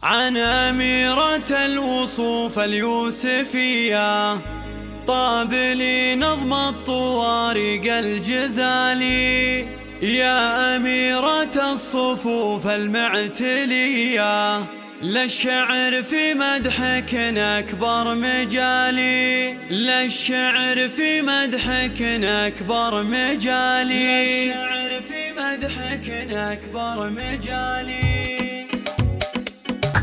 عن أميرة الوصوف اليوسفية طاب لي نظم الطوارق الجزالي. يا أميرة الصفوف المعتلية للشعر في مدحك أكبر مجالي، للشعر في مدحك أكبر مجالي، للشعر في مدحك أكبر مجالي.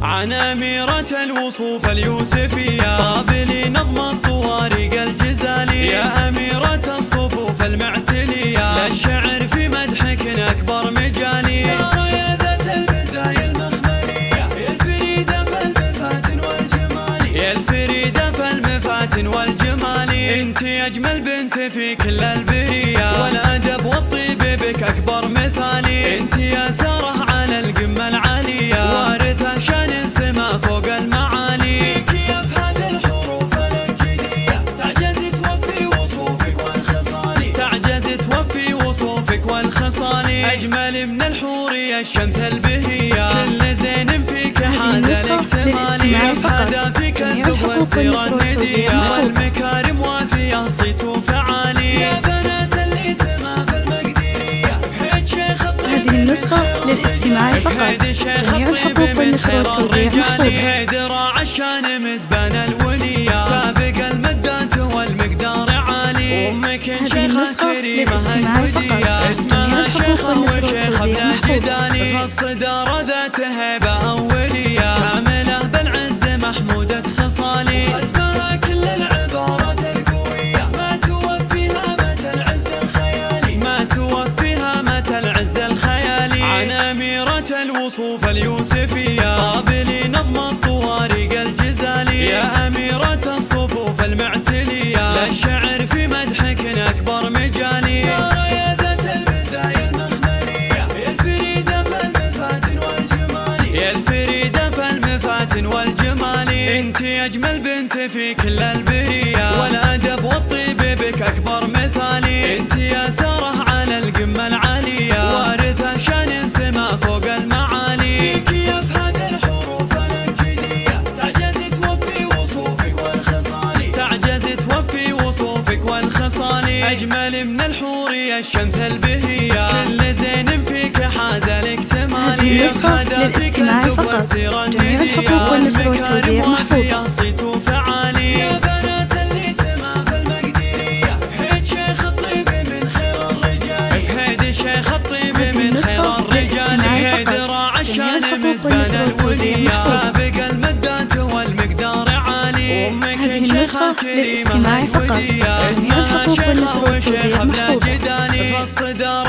عن أميرة الوصوف اليوسفية طاب لي نظم الطوارق الجزالي. يا أميرة الصفوف المعتلية للشعر في مدحك أكبر مجالي. سارة يا ذات المزايا المخملية يا الفريدة في المفاتن والجمال، يا الفريدة في المفاتن والجمال. انت أجمل بنت في كل البرية والأدب والطيب بك أكبر مثالي. انت يا سارة على القمة العالية وارثة شان سما فوق المعالي. فيك يا في هذه الحروف الأبجدية تعجز توفي وصوفك والخصال، تعجز توفي وصوفك والخصال. أجمل من الحور يا الشمس البهية كل زين فيك حاز الاكتمال. هذا فيك الذوق والسيرة الندية والمكارم وافية صيت وفعالي. يا بنات اللي سما في المقديرية بحيث شيخ الطيب هذه النسخة للاستماع فقط. جميع الحقوق والنشر والتوزيع محفوظة. حيدر عشان مزبان الولية سابق المدات والمقدار عالي. أمك شيخة كريمة هدودية اسمها شيخة وشيخة بلا جدال. فالصدارة ذات هيبة أولية كاملة بالعز محمودة خصالي. ختمها كل العبارات القوية ما توفيها متى العز الخيالي، ما توفيها متى العز الخيالي. عن أميرة الوصوف اليوسفية طاب لي نظم الطوارق الجزالي. يا أميرة الصفوف المعتلية للشعر في مدحك أكبر مجالي. سارة يا ذات المزايا المخملية يا الفريدة في المفاتن والجمال، يا الفريدة في المفاتن والجمال. انت أجمل بنت في كل البرية والأدب والطيب بك أكبر مثالي. انت يا سارة على القمة العالية وارثة شان سما فوق المعالي. فيك يا في هذه الحروف الأبجدية تعجز توفي وصوفك والخصال، تعجز توفي وصوفك والخصال. أجمل من الحور يا الشمس البهية كل زين فيك حاز الاكتمال. هذه النسخة للاستماع فقط. جميع الحقوق والنشر والتوزيع محفوظة. صيت وفعالي. يا بنات اللي سما في المقديرية بحيث شيخ الطيب من خير الرجال، بحيث شيخ الطيب من خير الرجال. حيدر عشان مزبان الولية سابق المدات والمقدار عالي. أمك شيخة كريمة هدودية اسمها شيخة وشيخة بلا جدال. فالصدارة